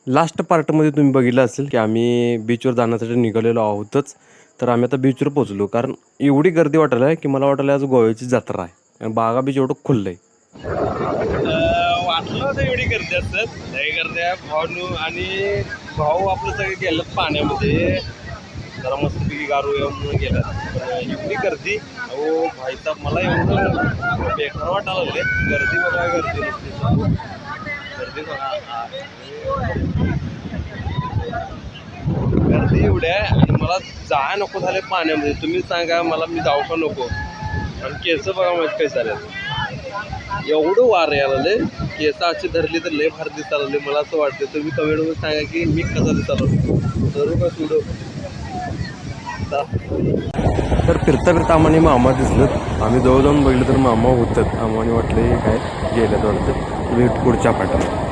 Last पार्टमध्ये तुम्ही बघितलं असेल की आम्ही बीचवर जाण्यासाठी निघालेलो आहोतच. तर आम्ही आता बीचवर पोहोचलो, कारण एवढी गर्दी वाटायला आहे की मला वाटायला आज गोव्याची जत्रा आहे. आणि बागा बीच एवढं खुल्लं आहे. वाटलं होतं एवढी गर्दी असत, लई गर्दी आहे. भाऊ आणि भाऊ आपलं सगळे गेलं पाण्यामध्ये, जरा मस्तपैकी गारू येऊन गेलं. पण एवढी गर्दी, अहो भाईचा मला एवढं बेकार वाटायला लागले. गर्दी बघा, गर्दी नसते, गर्दी बघा, गर्दी एवढी आहे. आणि मला जाय नको झाले पाण्यामध्ये. तुम्ही सांगा मला, मी जाऊ का नको? आणि केस बघा माहिती काय झालं, एवढं वार यायला लागले, केस अशी धरली तर लय भारी दिसायला लागले. मला असं वाटतं, तुम्ही कमेंटमध्ये सांगा की मी कसा दिसायला करू का सोडू. तर फिरता फिरता आम्हाला मामा दिसलं. आम्ही जवळ जाऊन बघितलं तर मामा होतं. आम्हाला वाटलं काय गेल्यात वाटतं. पुढच्या पाठात